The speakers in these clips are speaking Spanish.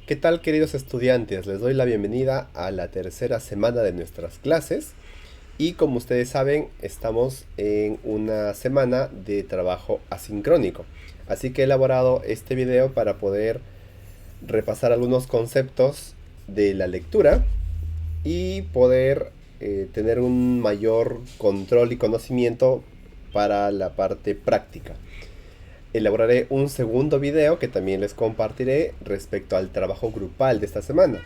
¿Qué tal, queridos estudiantes? Les doy la bienvenida a la tercera semana de nuestras clases y como ustedes saben, estamos en una semana de trabajo asincrónico. Así que he elaborado este video para poder repasar algunos conceptos de la lectura y poder tener un mayor control y conocimiento para la parte práctica. Elaboraré un segundo video que también les compartiré respecto al trabajo grupal de esta semana.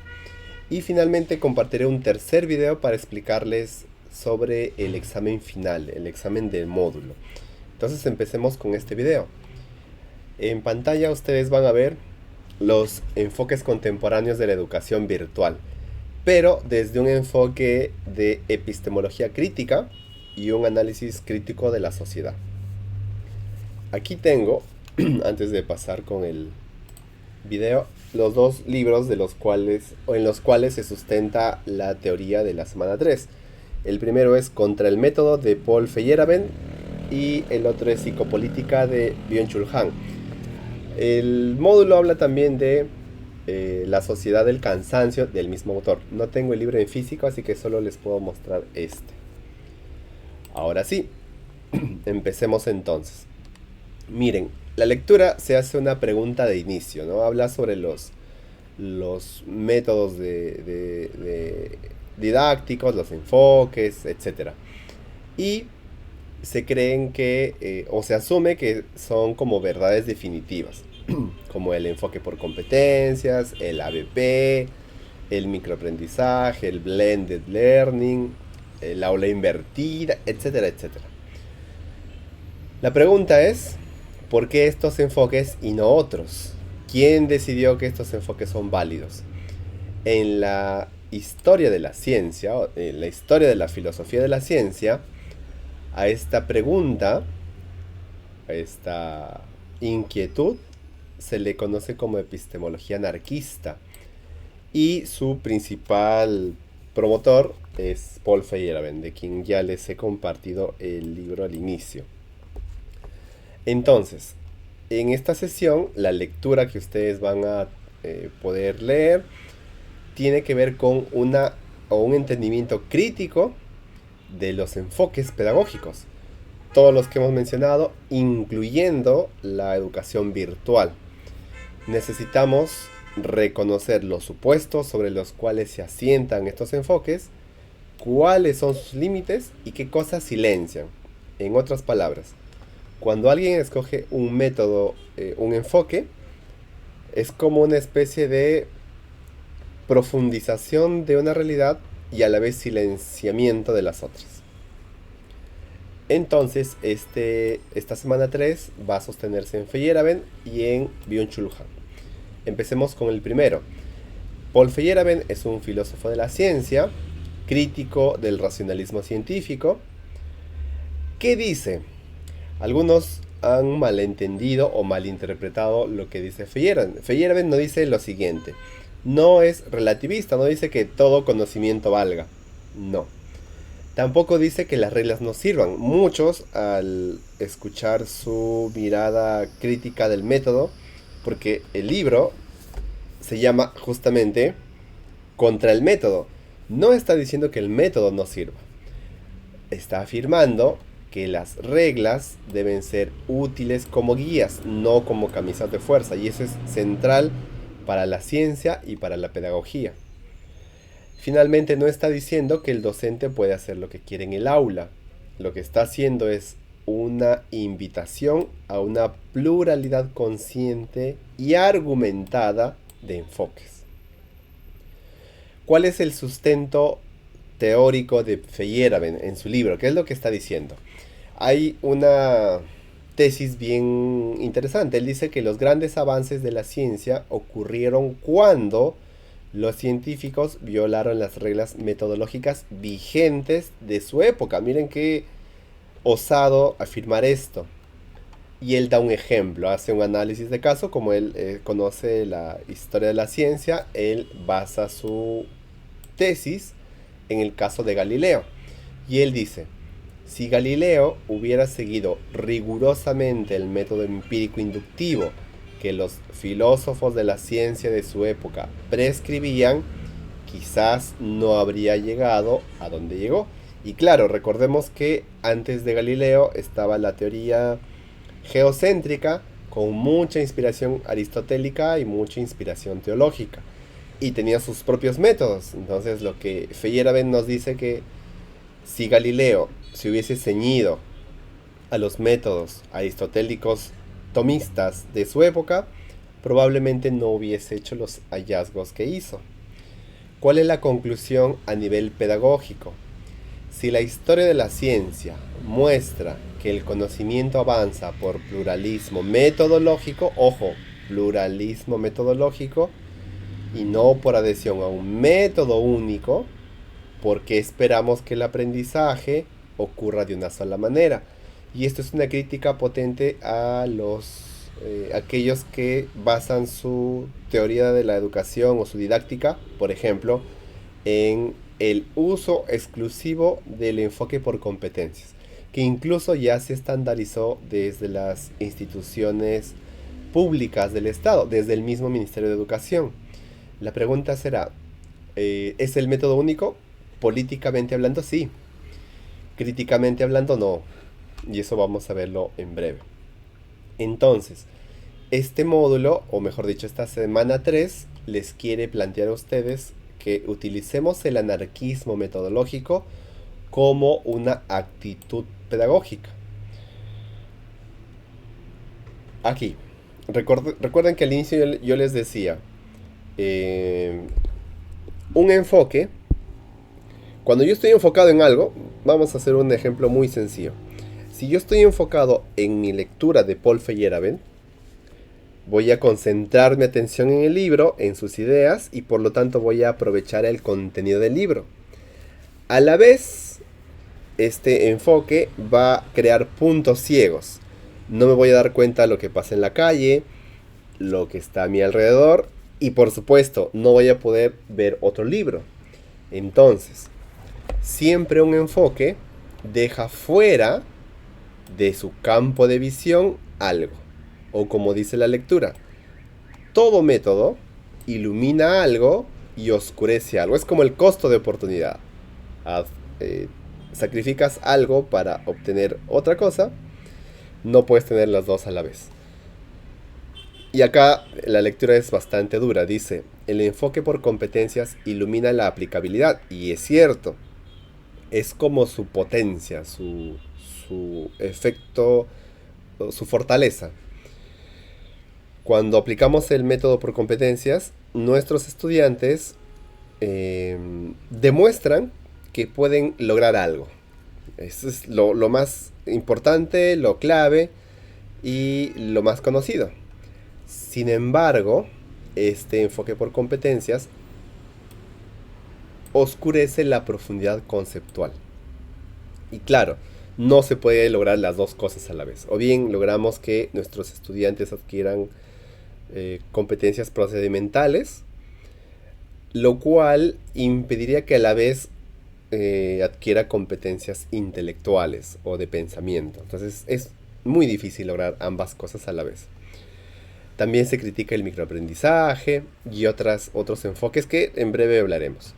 Y finalmente compartiré un tercer video para explicarles sobre el examen final, el examen del módulo. Entonces empecemos con este video. En pantalla ustedes van a ver los enfoques contemporáneos de la educación virtual, pero desde un enfoque de epistemología crítica y un análisis crítico de la sociedad. Aquí tengo, antes de pasar con el video, los dos libros de los cuales, o en los cuales se sustenta la teoría de la semana 3. El primero es Contra el método de Paul Feyerabend y el otro es Psicopolítica de Byung-Chul Han. El módulo habla también de la sociedad del cansancio del mismo autor. No tengo el libro en físico, así que solo les puedo mostrar este. Ahora sí, empecemos entonces. Miren, la lectura se hace una pregunta de inicio, ¿no? Habla sobre los métodos de didácticos, los enfoques, etc. Y se creen que, o se asume que son como verdades definitivas, como el enfoque por competencias, el ABP, el microaprendizaje, el blended learning, el aula invertida, etcétera, etcétera. La pregunta es, ¿por qué estos enfoques y no otros? ¿Quién decidió que estos enfoques son válidos? En la historia de la ciencia, en la historia de la filosofía de la ciencia, a esta pregunta, a esta inquietud, se le conoce como epistemología anarquista. Y su principal promotor es Paul Feyerabend, de quien ya les he compartido el libro al inicio. Entonces, en esta sesión, la lectura que ustedes van a poder leer tiene que ver con un entendimiento crítico de los enfoques pedagógicos, todos los que hemos mencionado, incluyendo la educación virtual. Necesitamos reconocer los supuestos sobre los cuales se asientan estos enfoques, cuáles son sus límites y qué cosas silencian. En otras palabras, cuando alguien escoge un método, un enfoque, es como una especie de profundización de una realidad y a la vez silenciamiento de las otras. Entonces, esta semana 3 va a sostenerse en Feyerabend y en Byung-Chul Han. Empecemos con el primero. Paul Feyerabend es un filósofo de la ciencia, crítico del racionalismo científico. ¿Qué dice? Algunos han malentendido o malinterpretado lo que dice Feyerabend. Feyerabend no dice lo siguiente: no es relativista, no dice que todo conocimiento valga. No. Tampoco dice que las reglas no sirvan. Muchos, al escuchar su mirada crítica del método, porque el libro se llama justamente Contra el método, no está diciendo que el método no sirva. Está afirmando que las reglas deben ser útiles como guías, no como camisas de fuerza. Y eso es central para la ciencia y para la pedagogía. Finalmente, no está diciendo que el docente puede hacer lo que quiere en el aula. Lo que está haciendo es una invitación a una pluralidad consciente y argumentada de enfoques. ¿Cuál es el sustento teórico de Feyerabend en su libro? ¿Qué es lo que está diciendo? Hay una tesis bien interesante. Él dice que los grandes avances de la ciencia ocurrieron cuando los científicos violaron las reglas metodológicas vigentes de su época. Miren qué osado afirmar esto. Y él da un ejemplo, hace un análisis de caso. Como él conoce la historia de la ciencia, él basa su tesis en el caso de Galileo. Y él dice: si Galileo hubiera seguido rigurosamente el método empírico inductivo que los filósofos de la ciencia de su época prescribían, quizás no habría llegado a donde llegó. Y claro, recordemos que antes de Galileo estaba la teoría geocéntrica con mucha inspiración aristotélica y mucha inspiración teológica. Y tenía sus propios métodos. Entonces lo que Feyerabend nos dice que si Galileo se hubiese ceñido a los métodos aristotélicos tomistas de su época, probablemente no hubiese hecho los hallazgos que hizo. ¿Cuál es la conclusión a nivel pedagógico? Si la historia de la ciencia muestra que el conocimiento avanza por pluralismo metodológico, ojo, pluralismo metodológico, y no por adhesión a un método único, porque esperamos que el aprendizaje ocurra de una sola manera. Y esto es una crítica potente a aquellos que basan su teoría de la educación o su didáctica, por ejemplo, en el uso exclusivo del enfoque por competencias, que incluso ya se estandarizó desde las instituciones públicas del Estado, desde el mismo Ministerio de Educación. La pregunta será, ¿es el método único? Políticamente hablando, sí. Críticamente hablando, no. Y eso vamos a verlo en breve. Entonces, este módulo, o mejor dicho, esta semana 3, les quiere plantear a ustedes que utilicemos el anarquismo metodológico como una actitud pedagógica. Aquí, recuerden que al inicio yo les decía, un enfoque, cuando yo estoy enfocado en algo, vamos a hacer un ejemplo muy sencillo. Si yo estoy enfocado en mi lectura de Paul Feyerabend, voy a concentrar mi atención en el libro, en sus ideas, y por lo tanto voy a aprovechar el contenido del libro. A la vez, este enfoque va a crear puntos ciegos. No me voy a dar cuenta de lo que pasa en la calle, lo que está a mi alrededor, y por supuesto, no voy a poder ver otro libro. Entonces, siempre un enfoque deja fuera de su campo de visión algo. O como dice la lectura, todo método ilumina algo y oscurece algo. Es como el costo de oportunidad. Sacrificas algo para obtener otra cosa, no puedes tener las dos a la vez. Y acá la lectura es bastante dura. Dice, el enfoque por competencias ilumina la aplicabilidad. Y es cierto, es como su potencia, su efecto, su fortaleza. Cuando aplicamos el método por competencias, nuestros estudiantes demuestran que pueden lograr algo. Eso es lo más importante, lo clave y lo más conocido. Sin embargo, este enfoque por competencias oscurece la profundidad conceptual. Y claro, no se puede lograr las dos cosas a la vez. O bien logramos que nuestros estudiantes adquieran competencias procedimentales, lo cual impediría que a la vez adquiera competencias intelectuales o de pensamiento. Entonces es muy difícil lograr ambas cosas a la vez. También se critica el microaprendizaje y otros enfoques que en breve hablaremos.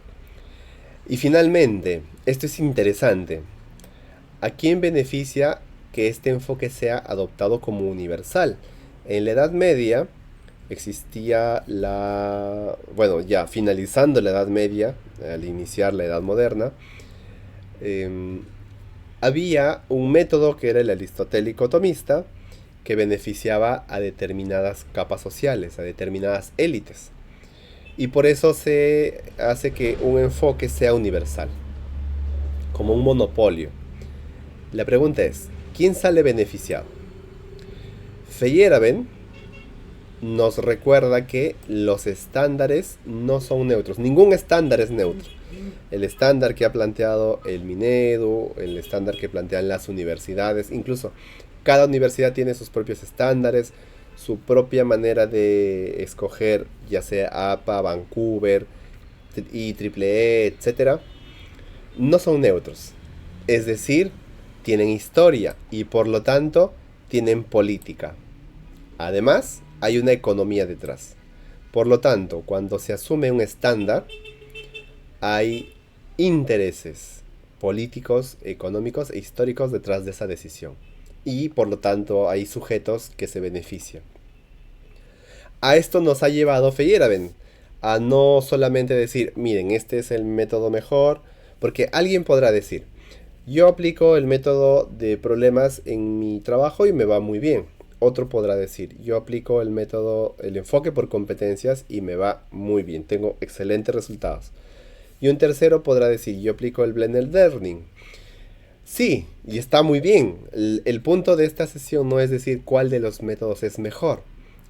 Y finalmente, esto es interesante. ¿A quién beneficia que este enfoque sea adoptado como universal? En la Edad Media existía ya finalizando la Edad Media, al iniciar la Edad Moderna, había un método que era el aristotélico tomista, que beneficiaba a determinadas capas sociales, a determinadas élites. Y por eso se hace que un enfoque sea universal, como un monopolio. La pregunta es, ¿quién sale beneficiado? Feyerabend nos recuerda que los estándares no son neutros. Ningún estándar es neutro. El estándar que ha planteado el Minedu, el estándar que plantean las universidades, incluso cada universidad tiene sus propios estándares, su propia manera de escoger, ya sea APA, Vancouver, IEEE, etc. No son neutros. Es decir, tienen historia y por lo tanto tienen política. Además, hay una economía detrás. Por lo tanto, cuando se asume un estándar, hay intereses políticos, económicos e históricos detrás de esa decisión. Y por lo tanto hay sujetos que se benefician. A esto nos ha llevado Feyerabend, a no solamente decir, miren, este es el método mejor, porque alguien podrá decir, yo aplico el método de problemas en mi trabajo y me va muy bien. Otro podrá decir, yo aplico el método, el enfoque por competencias y me va muy bien, tengo excelentes resultados. Y un tercero podrá decir, yo aplico el blended learning. Sí, y está muy bien. El punto de esta sesión no es decir cuál de los métodos es mejor.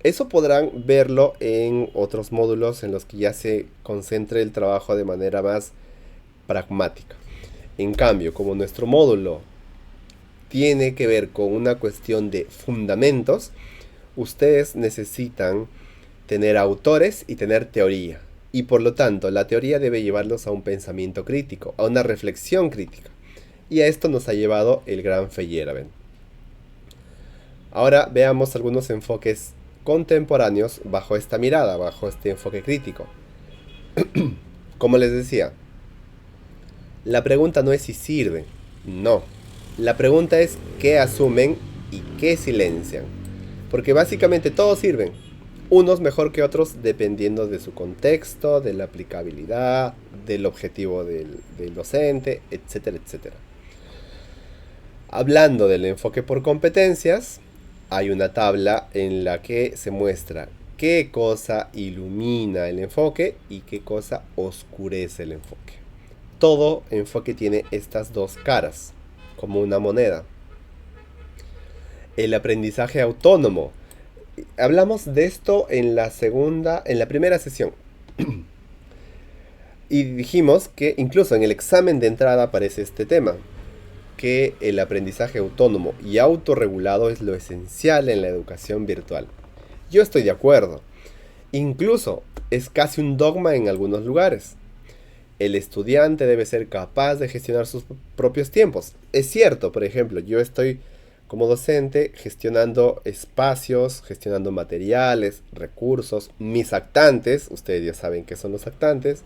Eso podrán verlo en otros módulos en los que ya se concentre el trabajo de manera más pragmática. En cambio, como nuestro módulo tiene que ver con una cuestión de fundamentos, ustedes necesitan tener autores y tener teoría. Y por lo tanto, la teoría debe llevarlos a un pensamiento crítico, a una reflexión crítica. Y a esto nos ha llevado el gran Feyerabend. Ahora veamos algunos enfoques contemporáneos bajo esta mirada, bajo este enfoque crítico. Como les decía, la pregunta no es si sirven, no. La pregunta es qué asumen y qué silencian. Porque básicamente todos sirven, unos mejor que otros dependiendo de su contexto, de la aplicabilidad, del objetivo del docente, etcétera, etcétera. Hablando del enfoque por competencias, hay una tabla en la que se muestra qué cosa ilumina el enfoque y qué cosa oscurece el enfoque. Todo enfoque tiene estas dos caras, como una moneda. El aprendizaje autónomo. Hablamos de esto en la primera sesión. Y dijimos que incluso en el examen de entrada aparece este tema, que el aprendizaje autónomo y autorregulado es lo esencial en la educación virtual. Yo estoy de acuerdo. Incluso es casi un dogma en algunos lugares. El estudiante debe ser capaz de gestionar sus propios tiempos. Es cierto, por ejemplo, yo estoy como docente gestionando espacios, gestionando materiales, recursos, mis actantes, ustedes ya saben qué son los actantes,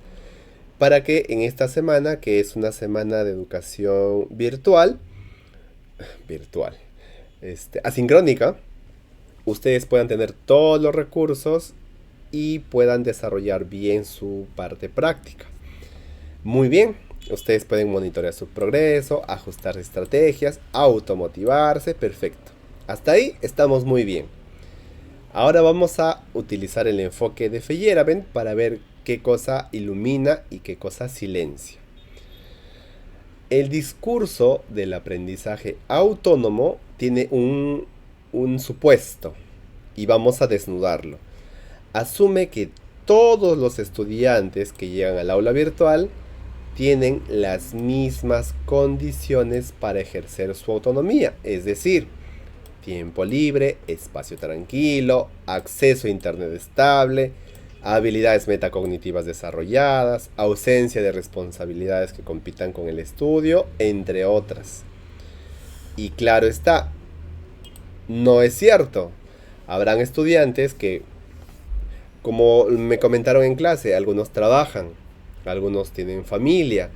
para que en esta semana, que es una semana de educación virtual, asincrónica, ustedes puedan tener todos los recursos y puedan desarrollar bien su parte práctica. Muy bien, ustedes pueden monitorear su progreso, ajustar estrategias, automotivarse, perfecto. Hasta ahí estamos muy bien. Ahora vamos a utilizar el enfoque de Feyerabend para ver qué cosa ilumina y qué cosa silencia. El discurso del aprendizaje autónomo tiene un supuesto y vamos a desnudarlo. Asume que todos los estudiantes que llegan al aula virtual tienen las mismas condiciones para ejercer su autonomía, es decir, tiempo libre, espacio tranquilo, acceso a internet estable, habilidades metacognitivas desarrolladas, ausencia de responsabilidades que compitan con el estudio, entre otras. Y claro está, no es cierto. Habrán estudiantes que, como me comentaron en clase, algunos trabajan, algunos tienen familia,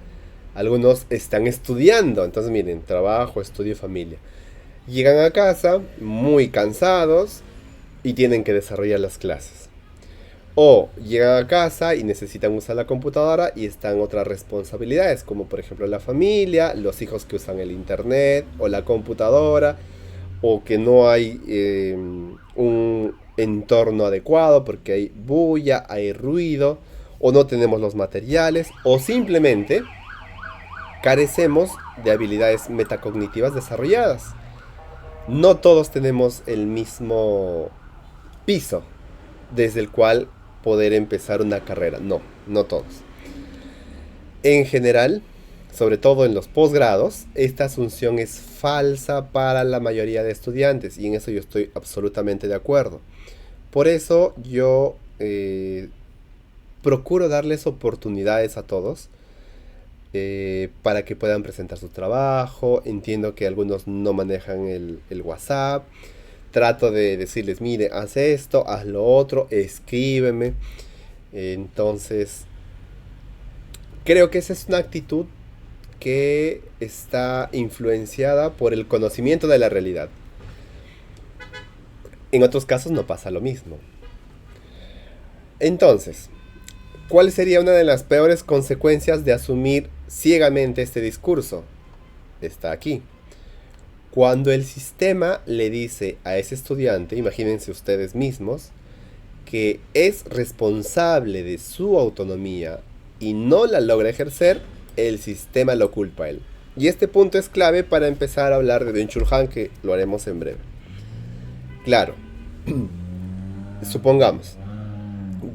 algunos están estudiando. Entonces miren, trabajo, estudio, familia. Llegan a casa muy cansados y tienen que desarrollar las clases. O llegan a casa y necesitan usar la computadora y están otras responsabilidades, como por ejemplo la familia, los hijos que usan el internet o la computadora, o que no hay un entorno adecuado porque hay bulla, hay ruido, o no tenemos los materiales, o simplemente carecemos de habilidades metacognitivas desarrolladas. No todos tenemos el mismo piso desde el cual poder empezar una carrera. No, no todos. En general, sobre todo en los posgrados, esta asunción es falsa para la mayoría de estudiantes y en eso yo estoy absolutamente de acuerdo. Por eso yo procuro darles oportunidades a todos para que puedan presentar su trabajo. Entiendo que algunos no manejan el WhatsApp, trato de decirles, mire, haz esto, haz lo otro, escríbeme. Entonces, creo que esa es una actitud que está influenciada por el conocimiento de la realidad. En otros casos no pasa lo mismo. Entonces, ¿cuál sería una de las peores consecuencias de asumir ciegamente este discurso? Está aquí. Cuando el sistema le dice a ese estudiante, imagínense ustedes mismos, que es responsable de su autonomía y no la logra ejercer, el sistema lo culpa a él. Y este punto es clave para empezar a hablar de Byung-Chul Han, que lo haremos en breve. Claro, supongamos,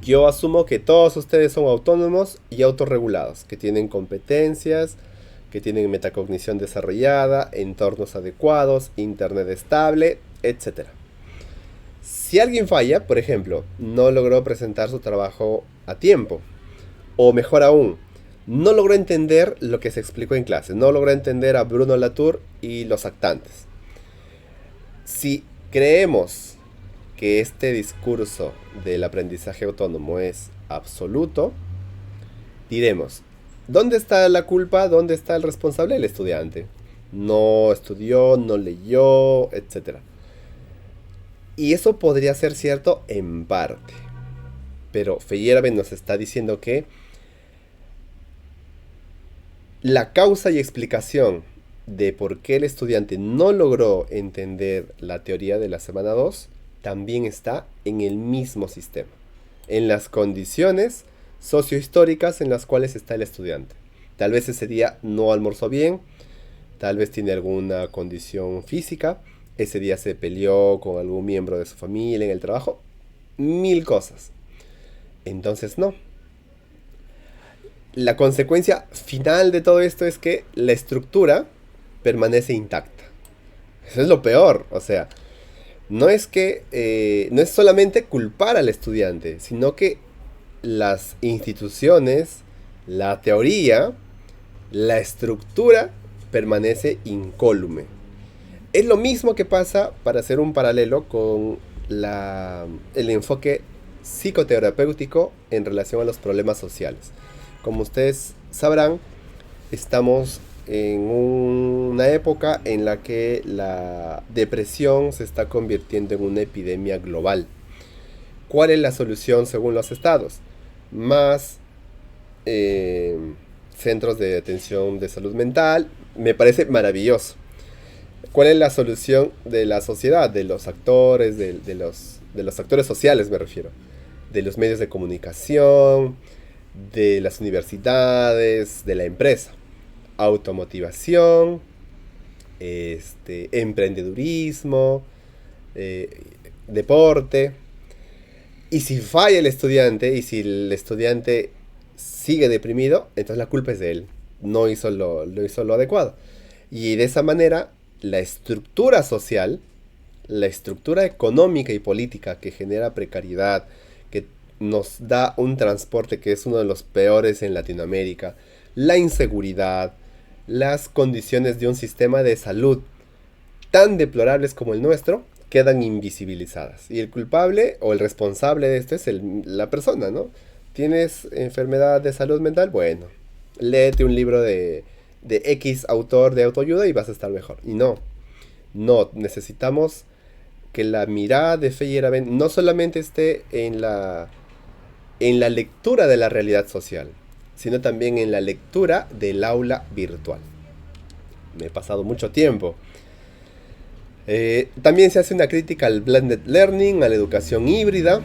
yo asumo que todos ustedes son autónomos y autorregulados, que tienen competencias, que tienen metacognición desarrollada, entornos adecuados, internet estable, etc. Si alguien falla, por ejemplo, no logró presentar su trabajo a tiempo, o mejor aún, no logró entender lo que se explicó en clase, no logró entender a Bruno Latour y los actantes. Si creemos que este discurso del aprendizaje autónomo es absoluto, diremos, ¿dónde está la culpa? ¿Dónde está el responsable? El estudiante. No estudió, no leyó, etc. Y eso podría ser cierto en parte. Pero Feyerabend nos está diciendo que la causa y explicación de por qué el estudiante no logró entender la teoría de la semana 2 también está en el mismo sistema, en las condiciones sociohistóricas en las cuales está el estudiante. Tal vez ese día no almorzó bien, tal vez tiene alguna condición física, ese día se peleó con algún miembro de su familia en el trabajo, mil cosas. Entonces no. La consecuencia final de todo esto es que la estructura permanece intacta. Eso es lo peor, o sea, no es que no es solamente culpar al estudiante, sino que las instituciones, la teoría, la estructura permanece incólume. Es lo mismo que pasa, para hacer un paralelo, con el enfoque psicoterapéutico en relación a los problemas sociales. Como ustedes sabrán, estamos en una época en la que la depresión se está convirtiendo en una epidemia global. ¿Cuál es la solución según los estados? Más centros de atención de salud mental. Me parece maravilloso. ¿Cuál es la solución de la sociedad? De los actores, de los actores sociales me refiero. De los medios de comunicación, de las universidades, de la empresa. Automotivación, emprendedurismo, deporte. Y si falla el estudiante, y si el estudiante sigue deprimido, entonces la culpa es de él. No hizo lo adecuado. Y de esa manera, la estructura social, la estructura económica y política que genera precariedad, que nos da un transporte que es uno de los peores en Latinoamérica, la inseguridad, las condiciones de un sistema de salud tan deplorables como el nuestro, quedan invisibilizadas. Y el culpable o el responsable de esto es la persona, ¿no? ¿Tienes enfermedad de salud mental? Bueno, léete un libro de X autor de autoayuda y vas a estar mejor. Y no, necesitamos que la mirada de Feyerabend no solamente esté en la lectura de la realidad social, sino también en la lectura del aula virtual. Me he pasado mucho tiempo. También se hace una crítica al blended learning, a la educación híbrida,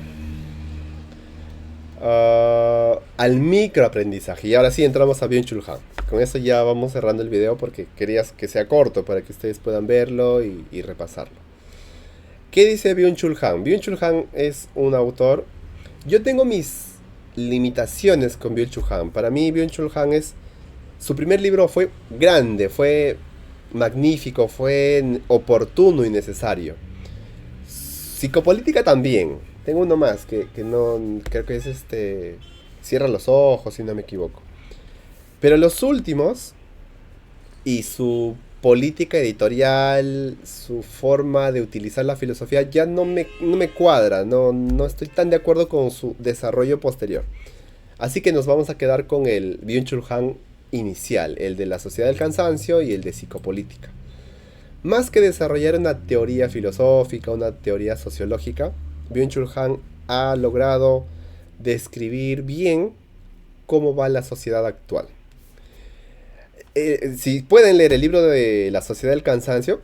al microaprendizaje. Y ahora sí entramos a Byung-Chul Han. Con eso ya vamos cerrando el video porque querías que sea corto para que ustedes puedan verlo y repasarlo. ¿Qué dice Byung-Chul Han? Byung-Chul Han es un autor. Yo tengo mis limitaciones con Byung-Chul Han. Para mí Byung-Chul Han su primer libro fue grande, fue magnífico, fue oportuno y necesario. Psicopolítica también. Tengo uno más que no creo que es Cierra los ojos, si no me equivoco. Pero los últimos y su política editorial, su forma de utilizar la filosofía ya no me cuadra, no estoy tan de acuerdo con su desarrollo posterior. Así que nos vamos a quedar con el Byung-Chul Han inicial, el de la sociedad del cansancio y el de psicopolítica. Más que desarrollar una teoría filosófica, una teoría sociológica, Byung-Chul Han ha logrado describir bien cómo va la sociedad actual. Si pueden leer el libro de La sociedad del cansancio,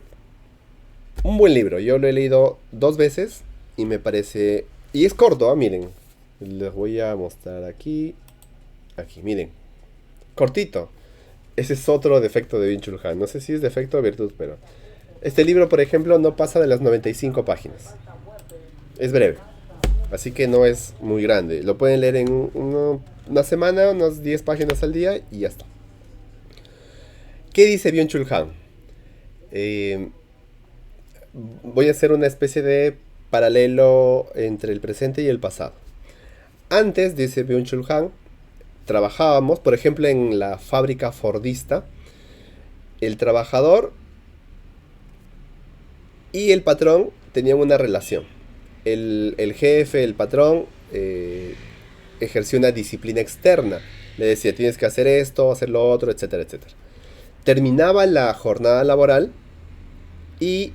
un buen libro. Yo lo he leído 2 veces y me parece... Y es corto, miren. Les voy a mostrar aquí. Aquí, miren. Cortito. Ese es otro defecto de Byung-Chul Han. No sé si es defecto o virtud, pero... Este libro, por ejemplo, no pasa de las 95 páginas. Es breve. Así que no es muy grande. Lo pueden leer en una semana, unas 10 páginas al día y ya está. ¿Qué dice Byung-Chul Han? Voy a hacer una especie de paralelo entre el presente y el pasado. Antes, dice Byung-Chul Han, trabajábamos, por ejemplo, en la fábrica fordista. El trabajador y el patrón tenían una relación. El jefe, el patrón, ejerció una disciplina externa. Le decía, tienes que hacer esto, hacer lo otro, etcétera, etcétera. Terminaba la jornada laboral y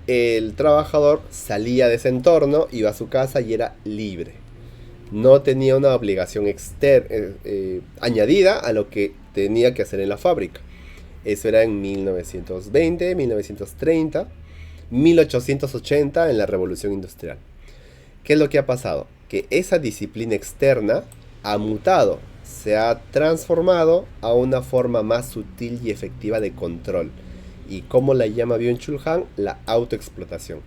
el trabajador salía de ese entorno, iba a su casa y era libre. No tenía una obligación añadida a lo que tenía que hacer en la fábrica. Eso era en 1920, 1930, 1880 en la Revolución Industrial. ¿Qué es lo que ha pasado? Que esa disciplina externa ha mutado, se ha transformado a una forma más sutil y efectiva de control. ¿Y cómo la llama Byung-Chul Han? La autoexplotación.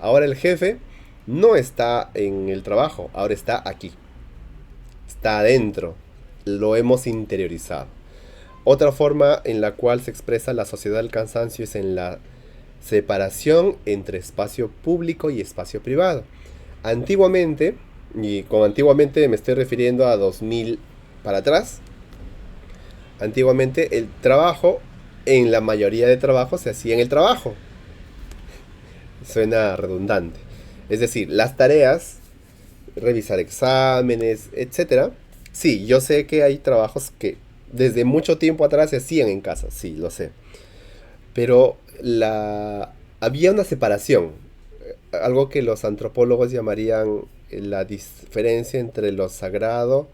Ahora el jefe no está en el trabajo, ahora está aquí. Está adentro. Lo hemos interiorizado. Otra forma en la cual se expresa la sociedad del cansancio es en la separación entre espacio público y espacio privado. Antiguamente, y con antiguamente me estoy refiriendo a 2000 para atrás, antiguamente el trabajo, en la mayoría de trabajos se hacía en el trabajo. Suena redundante. Es decir, las tareas, revisar exámenes, etcétera. Sí, yo sé que hay trabajos que desde mucho tiempo atrás se hacían en casa, sí, lo sé. Pero había una separación, algo que los antropólogos llamarían la diferencia entre lo sagrado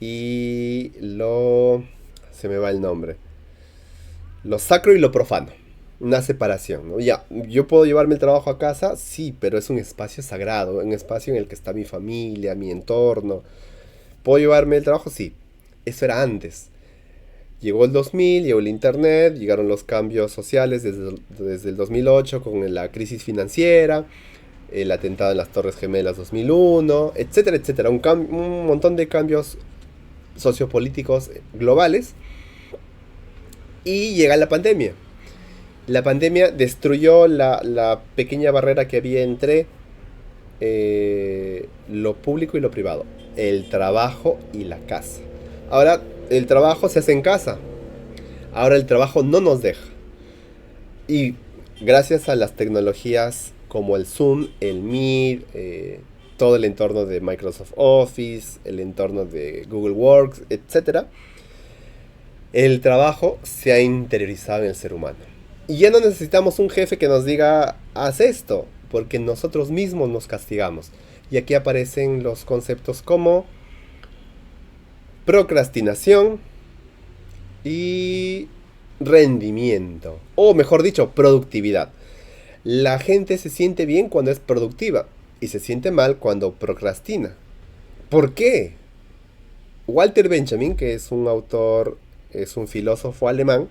y se me va el nombre, lo sacro y lo profano. Una separación, ¿no? Ya, yo puedo llevarme el trabajo a casa, sí, pero es un espacio sagrado, un espacio en el que está mi familia, mi entorno. ¿Puedo llevarme el trabajo? Sí. Eso era antes. Llegó el 2000, llegó el internet, llegaron los cambios sociales desde el 2008 con la crisis financiera, el atentado en las Torres Gemelas 2001, etcétera, etcétera. Un montón de cambios sociopolíticos globales. Y llega la pandemia. La pandemia destruyó la pequeña barrera que había entre lo público y lo privado. El trabajo y la casa. Ahora el trabajo se hace en casa. Ahora el trabajo no nos deja. Y gracias a las tecnologías como el Zoom, el Meet, todo el entorno de Microsoft Office, el entorno de Google Works, etc., el trabajo se ha interiorizado en el ser humano. Y ya no necesitamos un jefe que nos diga, haz esto, porque nosotros mismos nos castigamos. Y aquí aparecen los conceptos como procrastinación y rendimiento, o mejor dicho, productividad. La gente se siente bien cuando es productiva y se siente mal cuando procrastina. ¿Por qué? Walter Benjamin, que es un autor, es un filósofo alemán,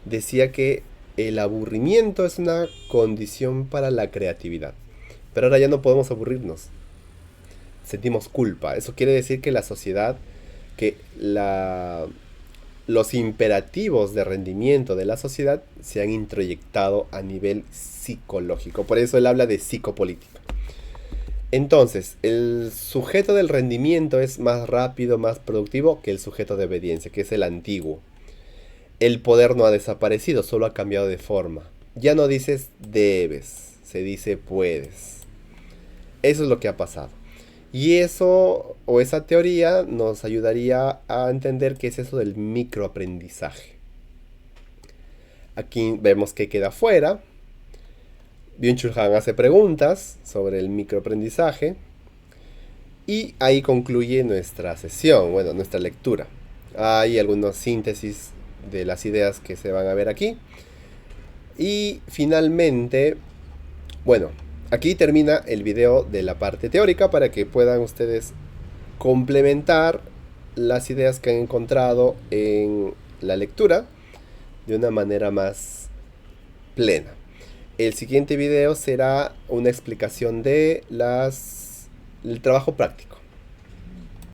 decía que el aburrimiento es una condición para la creatividad. Pero ahora ya no podemos aburrirnos. Sentimos culpa. Eso quiere decir que la sociedad, que los imperativos de rendimiento de la sociedad se han introyectado a nivel psicológico. Por eso él habla de psicopolítica. Entonces, el sujeto del rendimiento es más rápido, más productivo que el sujeto de obediencia, que es el antiguo. el poder no ha desaparecido, solo ha cambiado de forma. Ya no dices debes, se dice puedes. Eso es lo que ha pasado. Y eso o esa teoría nos ayudaría a entender qué es eso del microaprendizaje. Aquí vemos que queda fuera. Byung-Chul Han hace preguntas sobre el microaprendizaje y ahí concluye nuestra sesión, bueno, nuestra lectura. Hay algunas síntesis de las ideas que se van a ver aquí. Y finalmente, bueno, aquí termina el video de la parte teórica para que puedan ustedes complementar las ideas que han encontrado en la lectura de una manera más plena. El siguiente video será una explicación de el trabajo práctico.